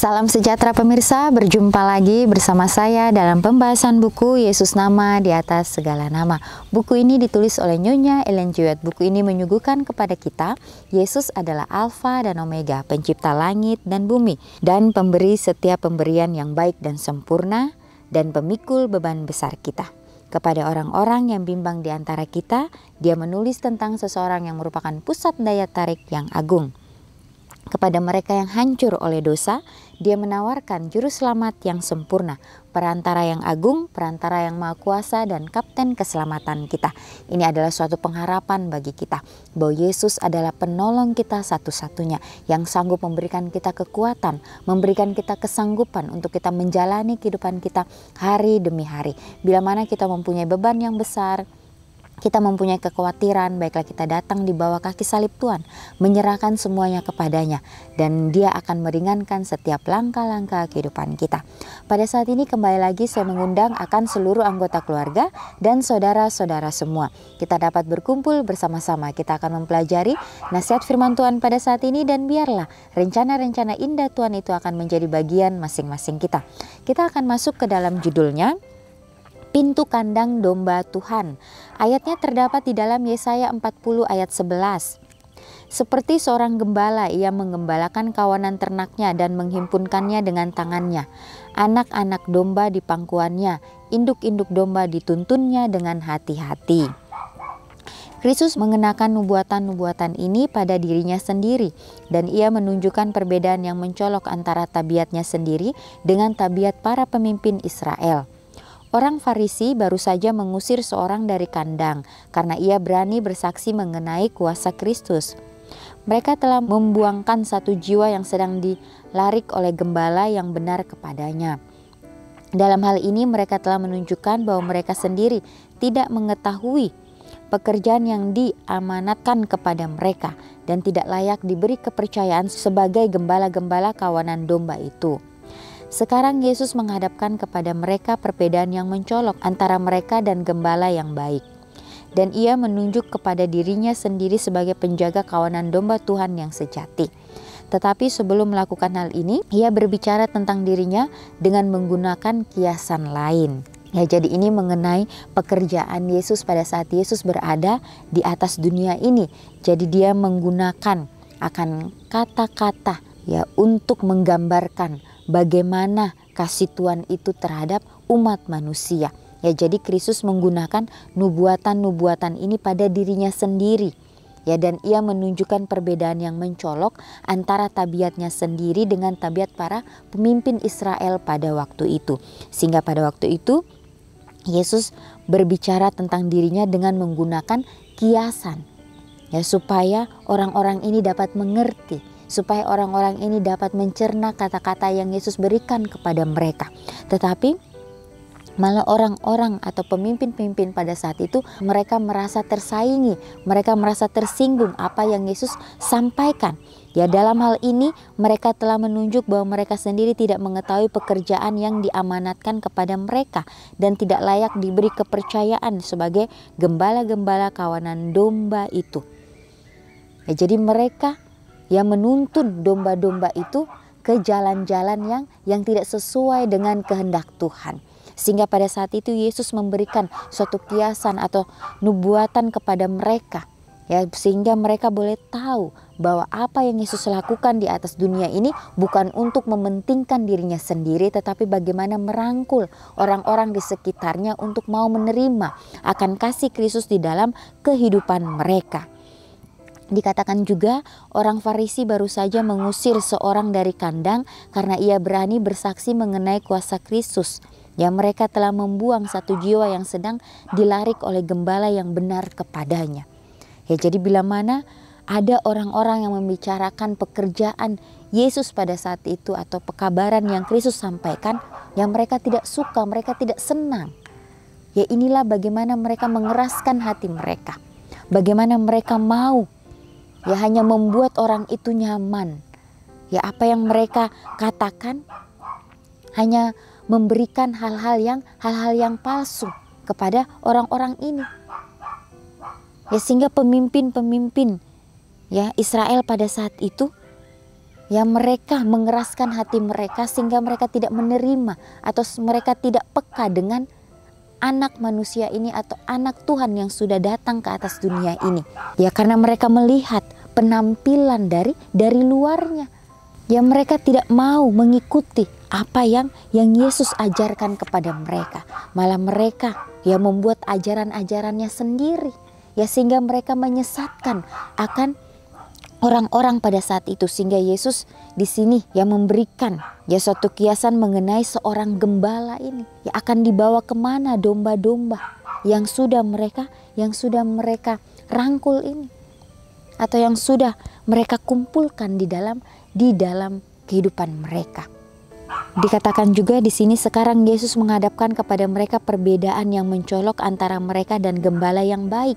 Salam sejahtera pemirsa, berjumpa lagi bersama saya dalam pembahasan buku Yesus Nama di Atas Segala Nama. Buku ini ditulis oleh Nyonya Ellen G. White. Buku ini menyuguhkan kepada kita Yesus adalah Alfa dan Omega, pencipta langit dan bumi, dan pemberi setiap pemberian yang baik dan sempurna, dan pemikul beban besar kita. Kepada orang-orang yang bimbang di antara kita, dia menulis tentang seseorang yang merupakan pusat daya tarik yang agung. Kepada mereka yang hancur oleh dosa, dia menawarkan juru selamat yang sempurna, perantara yang agung, perantara yang maha kuasa, dan kapten keselamatan kita. Ini adalah suatu pengharapan bagi kita, bahwa Yesus adalah penolong kita satu-satunya, yang sanggup memberikan kita kekuatan, memberikan kita kesanggupan untuk kita menjalani kehidupan kita hari demi hari. Bila mana kita mempunyai beban yang besar, kita mempunyai kekhawatiran, baiklah kita datang di bawah kaki salib Tuhan, menyerahkan semuanya kepadanya, dan dia akan meringankan setiap langkah-langkah kehidupan kita. Pada saat ini kembali lagi saya mengundang akan seluruh anggota keluarga dan saudara-saudara semua. Kita dapat berkumpul bersama-sama, kita akan mempelajari nasihat firman Tuhan pada saat ini, dan biarlah rencana-rencana indah Tuhan itu akan menjadi bagian masing-masing kita. Kita akan masuk ke dalam judulnya, Pintu Kandang Domba Tuhan. Ayatnya terdapat di dalam Yesaya 40 ayat 11. Seperti seorang gembala, ia menggembalakan kawanan ternaknya dan menghimpunkannya dengan tangannya. Anak-anak domba di pangkuannya, induk-induk domba dituntunnya dengan hati-hati. Kristus mengenakan nubuatan-nubuatan ini pada dirinya sendiri, dan ia menunjukkan perbedaan yang mencolok antara tabiatnya sendiri dengan tabiat para pemimpin Israel. Orang Farisi baru saja mengusir seorang dari kandang karena ia berani bersaksi mengenai kuasa Kristus. Mereka telah membuangkan satu jiwa yang sedang dilarik oleh gembala yang benar kepadanya. Dalam hal ini mereka telah menunjukkan bahwa mereka sendiri tidak mengetahui pekerjaan yang diamanatkan kepada mereka dan tidak layak diberi kepercayaan sebagai gembala-gembala kawanan domba itu. Sekarang Yesus menghadapkan kepada mereka perbedaan yang mencolok antara mereka dan gembala yang baik. Dan ia menunjuk kepada dirinya sendiri sebagai penjaga kawanan domba Tuhan yang sejati. Tetapi sebelum melakukan hal ini, ia berbicara tentang dirinya dengan menggunakan kiasan lain. Ya, jadi ini mengenai pekerjaan Yesus pada saat Yesus berada di atas dunia ini. Jadi dia menggunakan akan kata-kata ya untuk menggambarkan bagaimana kasih Tuhan itu terhadap umat manusia. Ya, jadi Kristus menggunakan nubuatan-nubuatan ini pada dirinya sendiri. Ya, dan ia menunjukkan perbedaan yang mencolok antara tabiatnya sendiri dengan tabiat para pemimpin Israel pada waktu itu. Sehingga pada waktu itu Yesus berbicara tentang dirinya dengan menggunakan kiasan. Ya, supaya orang-orang ini dapat mengerti, supaya orang-orang ini dapat mencerna kata-kata yang Yesus berikan kepada mereka. Tetapi malah orang-orang atau pemimpin-pemimpin pada saat itu mereka merasa tersaingi, mereka merasa tersinggung apa yang Yesus sampaikan. Ya, dalam hal ini mereka telah menunjuk bahwa mereka sendiri tidak mengetahui pekerjaan yang diamanatkan kepada mereka dan tidak layak diberi kepercayaan sebagai gembala-gembala kawanan domba itu. Ya, jadi mereka yang menuntun domba-domba itu ke jalan-jalan yang tidak sesuai dengan kehendak Tuhan. Sehingga pada saat itu Yesus memberikan suatu kiasan atau nubuatan kepada mereka. Ya, sehingga mereka boleh tahu bahwa apa yang Yesus lakukan di atas dunia ini bukan untuk mementingkan dirinya sendiri, tetapi bagaimana merangkul orang-orang di sekitarnya untuk mau menerima akan kasih Kristus di dalam kehidupan mereka. Dikatakan juga orang Farisi baru saja mengusir seorang dari kandang karena ia berani bersaksi mengenai kuasa Kristus. Ya, mereka telah membuang satu jiwa yang sedang dilarik oleh gembala yang benar kepadanya. Ya, jadi bila mana ada orang-orang yang membicarakan pekerjaan Yesus pada saat itu atau pekabaran yang Kristus sampaikan, yang mereka tidak suka, mereka tidak senang. Ya, inilah bagaimana mereka mengeraskan hati mereka. Bagaimana mereka mau ya hanya membuat orang itu nyaman. Ya, apa yang mereka katakan hanya memberikan hal-hal yang palsu kepada orang-orang ini. Ya, sehingga pemimpin-pemimpin ya Israel pada saat itu Ya, mereka mengeraskan hati mereka sehingga mereka tidak menerima atau mereka tidak peka dengan anak manusia ini atau anak Tuhan yang sudah datang ke atas dunia ini. Ya, karena mereka melihat penampilan dari luarnya. Ya, mereka tidak mau mengikuti apa yang Yesus ajarkan kepada mereka. Malah mereka ya membuat ajaran-ajarannya sendiri. Ya, sehingga mereka menyesatkan akan orang-orang pada saat itu, sehingga Yesus di sini yang memberikan ya suatu kiasan mengenai seorang gembala ini yang akan dibawa kemana domba-domba yang sudah mereka rangkul ini, atau yang sudah mereka kumpulkan di dalam kehidupan mereka. Dikatakan juga di sini sekarang Yesus menghadapkan kepada mereka perbedaan yang mencolok antara mereka dan gembala yang baik.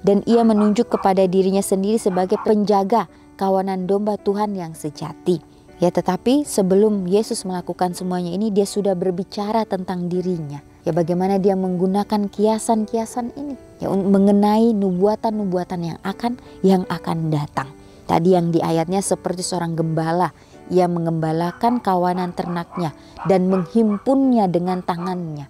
Dan ia menunjuk kepada dirinya sendiri sebagai penjaga kawanan domba Tuhan yang sejati. Ya, tetapi sebelum Yesus melakukan semuanya ini, dia sudah berbicara tentang dirinya. Ya, bagaimana dia menggunakan kiasan-kiasan ini ya mengenai nubuatan-nubuatan yang akan datang. Tadi yang di ayatnya seperti seorang gembala, ia mengembalakan kawanan ternaknya dan menghimpunnya dengan tangannya.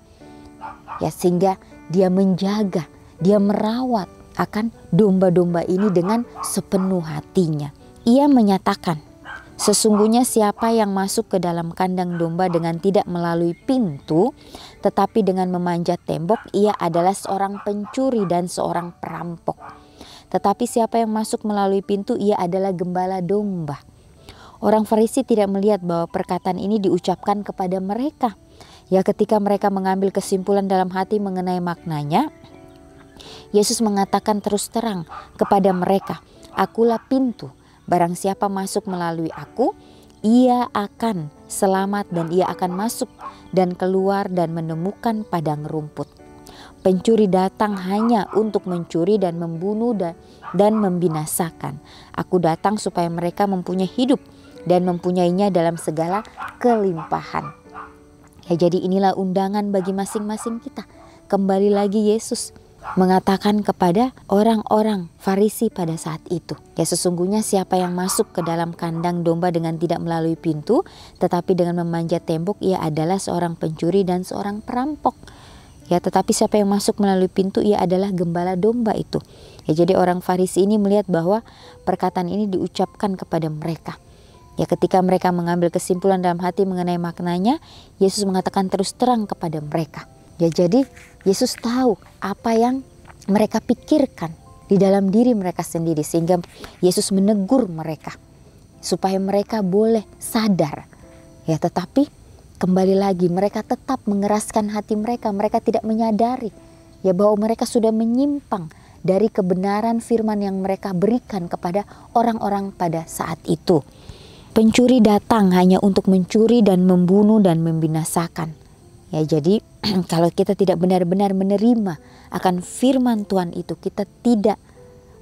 Ya, sehingga dia menjaga, dia merawat akan domba-domba ini dengan sepenuh hatinya. Ia menyatakan, sesungguhnya siapa yang masuk ke dalam kandang domba dengan tidak melalui pintu, tetapi dengan memanjat tembok, ia adalah seorang pencuri dan seorang perampok. Tetapi siapa yang masuk melalui pintu, ia adalah gembala domba. Orang Farisi tidak melihat bahwa perkataan ini diucapkan kepada mereka. Ya, ketika mereka mengambil kesimpulan dalam hati mengenai maknanya, Yesus mengatakan terus terang kepada mereka, "Akulah pintu, barang siapa masuk melalui aku, ia akan selamat dan ia akan masuk dan keluar dan menemukan padang rumput. Pencuri datang hanya untuk mencuri dan membunuh dan membinasakan. Aku datang supaya mereka mempunyai hidup dan mempunyainya dalam segala kelimpahan." Ya, jadi inilah undangan bagi masing-masing kita. Kembali lagi Yesus mengatakan kepada orang-orang Farisi pada saat itu, ya, sesungguhnya siapa yang masuk ke dalam kandang domba dengan tidak melalui pintu, tetapi dengan memanjat tembok, ia adalah seorang pencuri dan seorang perampok. Ya, tetapi siapa yang masuk melalui pintu, ia adalah gembala domba itu. Ya, jadi orang Farisi ini melihat bahwa perkataan ini diucapkan kepada mereka. Ya, ketika mereka mengambil kesimpulan dalam hati mengenai maknanya, Yesus mengatakan terus terang kepada mereka. Ya, jadi Yesus tahu apa yang mereka pikirkan di dalam diri mereka sendiri, sehingga Yesus menegur mereka supaya mereka boleh sadar. Ya, tetapi kembali lagi mereka tetap mengeraskan hati mereka. Mereka tidak menyadari ya bahwa mereka sudah menyimpang dari kebenaran firman yang mereka berikan kepada orang-orang pada saat itu. Pencuri datang hanya untuk mencuri dan membunuh dan membinasakan. Ya, jadi kalau kita tidak benar-benar menerima akan firman Tuhan itu, kita tidak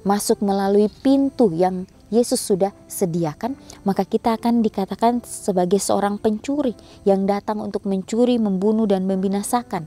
masuk melalui pintu yang Yesus sudah sediakan, maka kita akan dikatakan sebagai seorang pencuri yang datang untuk mencuri, membunuh dan membinasakan.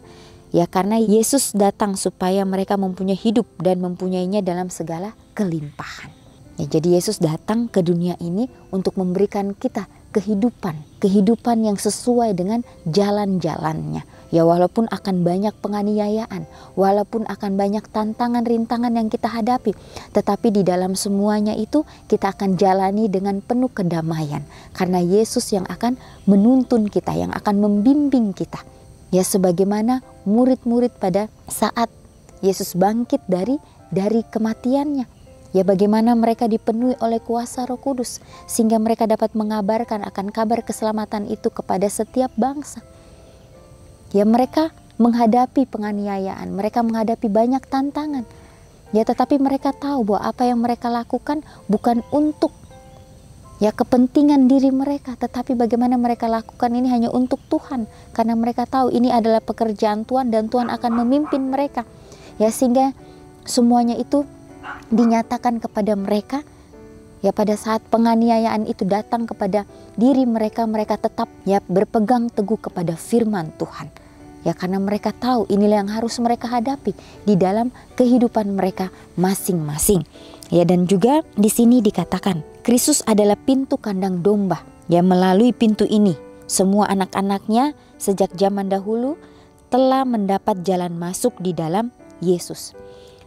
Ya, karena Yesus datang supaya mereka mempunyai hidup dan mempunyainya dalam segala kelimpahan. Ya, jadi Yesus datang ke dunia ini untuk memberikan kita kehidupan yang sesuai dengan jalan-jalannya. Ya, walaupun akan banyak penganiayaan, walaupun akan banyak tantangan, rintangan yang kita hadapi, tetapi di dalam semuanya itu kita akan jalani dengan penuh kedamaian, karena Yesus yang akan menuntun kita, yang akan membimbing kita. Ya, sebagaimana murid-murid pada saat Yesus bangkit dari kematiannya. Ya, bagaimana mereka dipenuhi oleh kuasa Roh Kudus sehingga mereka dapat mengabarkan akan kabar keselamatan itu kepada setiap bangsa. Ya, mereka menghadapi penganiayaan, mereka menghadapi banyak tantangan. Ya, tetapi mereka tahu bahwa apa yang mereka lakukan bukan untuk ya kepentingan diri mereka, tetapi bagaimana mereka lakukan ini hanya untuk Tuhan, karena mereka tahu ini adalah pekerjaan Tuhan dan Tuhan akan memimpin mereka. Ya, sehingga semuanya itu dinyatakan kepada mereka. Ya, pada saat penganiayaan itu datang kepada diri mereka, mereka tetap ya berpegang teguh kepada firman Tuhan. Ya karena mereka tahu inilah yang harus mereka hadapi di dalam kehidupan mereka masing-masing. Ya dan juga di sini dikatakan Kristus adalah pintu kandang domba. Ya melalui pintu ini semua anak-anaknya sejak zaman dahulu telah mendapat jalan masuk di dalam Yesus.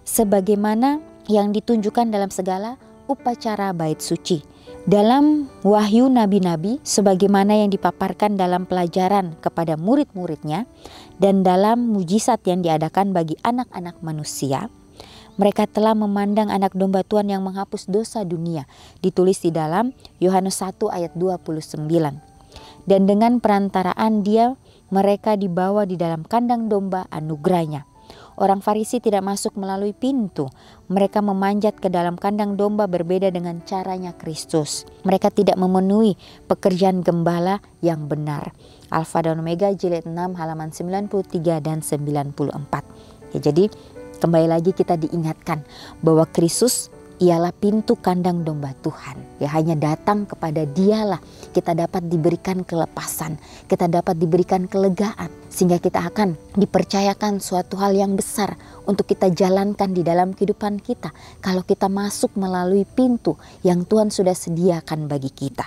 Sebagaimana yang ditunjukkan dalam segala upacara bait suci. Dalam wahyu nabi-nabi sebagaimana yang dipaparkan dalam pelajaran kepada murid-muridnya dan dalam mujizat yang diadakan bagi anak-anak manusia, mereka telah memandang anak domba Tuhan yang menghapus dosa dunia, ditulis di dalam Yohanes 1 ayat 29. Dan dengan perantaraan dia mereka dibawa di dalam kandang domba anugerahnya. Orang Farisi tidak masuk melalui pintu. Mereka memanjat ke dalam kandang domba berbeda dengan caranya Kristus. Mereka tidak memenuhi pekerjaan gembala yang benar. Alfa dan Omega jilid 6 halaman 93 dan 94. Ya, jadi kembali lagi kita diingatkan bahwa Kristus ialah pintu kandang domba Tuhan. Ya hanya datang kepada Dialah kita dapat diberikan kelepasan, kita dapat diberikan kelegaan, sehingga kita akan dipercayakan suatu hal yang besar untuk kita jalankan di dalam kehidupan kita kalau kita masuk melalui pintu yang Tuhan sudah sediakan bagi kita.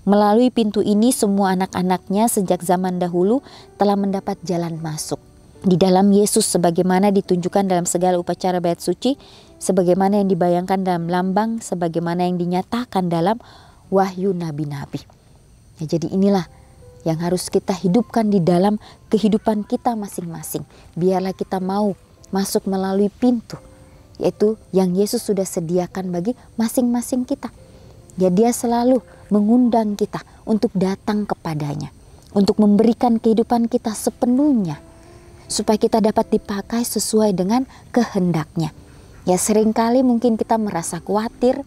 Melalui pintu ini semua anak-anaknya sejak zaman dahulu telah mendapat jalan masuk di dalam Yesus sebagaimana ditunjukkan dalam segala upacara bait suci, sebagaimana yang dibayangkan dalam lambang, sebagaimana yang dinyatakan dalam wahyu nabi-nabi. Ya, jadi inilah yang harus kita hidupkan di dalam kehidupan kita masing-masing. Biarlah kita mau masuk melalui pintu, yaitu yang Yesus sudah sediakan bagi masing-masing kita. Ya, Dia selalu mengundang kita untuk datang kepadanya, untuk memberikan kehidupan kita sepenuhnya, supaya kita dapat dipakai sesuai dengan kehendaknya. Ya seringkali mungkin kita merasa khawatir,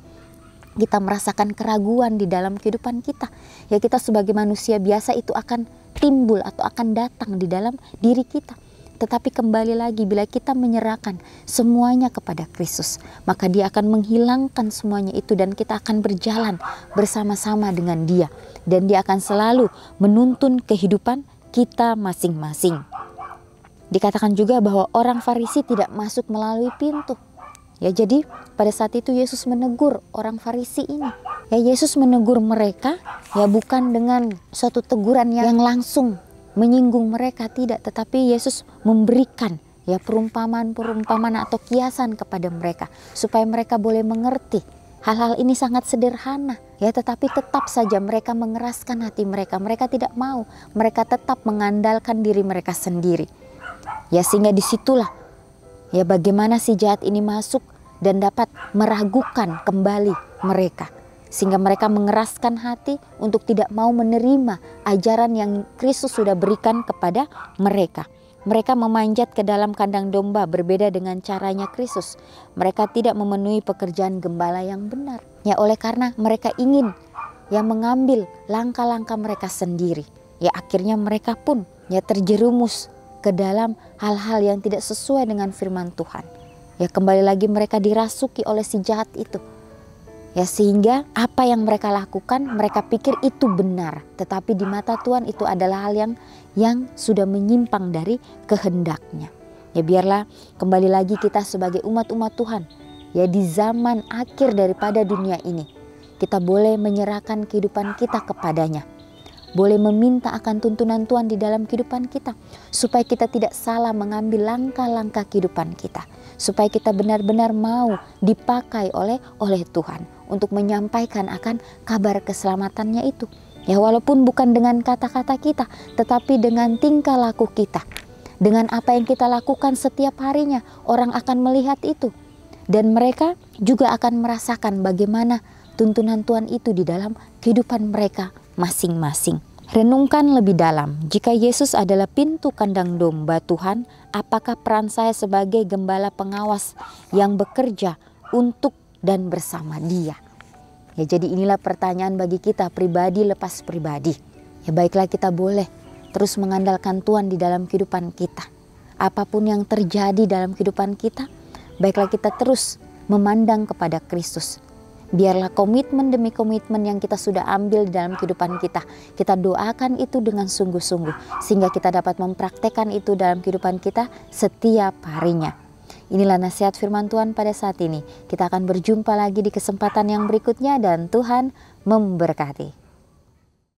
kita merasakan keraguan di dalam kehidupan kita. Ya kita sebagai manusia biasa itu akan timbul atau akan datang di dalam diri kita. Tetapi kembali lagi bila kita menyerahkan semuanya kepada Kristus, maka Dia akan menghilangkan semuanya itu dan kita akan berjalan bersama-sama dengan Dia. Dan Dia akan selalu menuntun kehidupan kita masing-masing. Dikatakan juga bahwa orang Farisi tidak masuk melalui pintu. Ya jadi pada saat itu Yesus menegur orang Farisi ini. Ya Yesus menegur mereka ya bukan dengan suatu teguran yang langsung menyinggung mereka, tidak. Tetapi Yesus memberikan ya perumpamaan-perumpamaan atau kiasan kepada mereka. Supaya mereka boleh mengerti. Hal-hal ini sangat sederhana. Ya tetapi tetap saja mereka mengeraskan hati mereka. Mereka tidak mau. Mereka tetap mengandalkan diri mereka sendiri. Ya sehingga disitulah ya bagaimana si jahat ini masuk dan dapat meragukan kembali mereka. Sehingga mereka mengeraskan hati untuk tidak mau menerima ajaran yang Kristus sudah berikan kepada mereka. Mereka memanjat ke dalam kandang domba berbeda dengan caranya Kristus. Mereka tidak memenuhi pekerjaan gembala yang benar. Ya oleh karena mereka ingin ya mengambil langkah-langkah mereka sendiri. Ya akhirnya mereka pun ya terjerumus ke dalam hal-hal yang tidak sesuai dengan firman Tuhan. Ya kembali lagi mereka dirasuki oleh si jahat itu. Ya sehingga apa yang mereka lakukan mereka pikir itu benar. Tetapi di mata Tuhan itu adalah hal yang sudah menyimpang dari kehendaknya. Ya biarlah kembali lagi kita sebagai umat-umat Tuhan. Ya di zaman akhir daripada dunia ini. Kita boleh menyerahkan kehidupan kita kepadanya. Boleh meminta akan tuntunan Tuhan di dalam kehidupan kita. Supaya kita tidak salah mengambil langkah-langkah kehidupan kita. Supaya kita benar-benar mau dipakai oleh Tuhan. Untuk menyampaikan akan kabar keselamatannya itu. Ya walaupun bukan dengan kata-kata kita. Tetapi dengan tingkah laku kita. Dengan apa yang kita lakukan setiap harinya. Orang akan melihat itu. Dan mereka juga akan merasakan bagaimana tuntunan Tuhan itu di dalam kehidupan mereka masing-masing. Renungkan lebih dalam, jika Yesus adalah pintu kandang domba Tuhan, apakah peran saya sebagai gembala pengawas yang bekerja untuk dan bersama Dia? Ya jadi inilah pertanyaan bagi kita pribadi lepas pribadi. Ya baiklah kita boleh terus mengandalkan Tuhan di dalam kehidupan kita. Apapun yang terjadi dalam kehidupan kita, baiklah kita terus memandang kepada Kristus. Biarlah komitmen demi komitmen yang kita sudah ambil di dalam kehidupan kita, kita doakan itu dengan sungguh-sungguh, sehingga kita dapat mempraktekkan itu dalam kehidupan kita setiap harinya. Inilah nasihat firman Tuhan pada saat ini. Kita akan berjumpa lagi di kesempatan yang berikutnya dan Tuhan memberkati.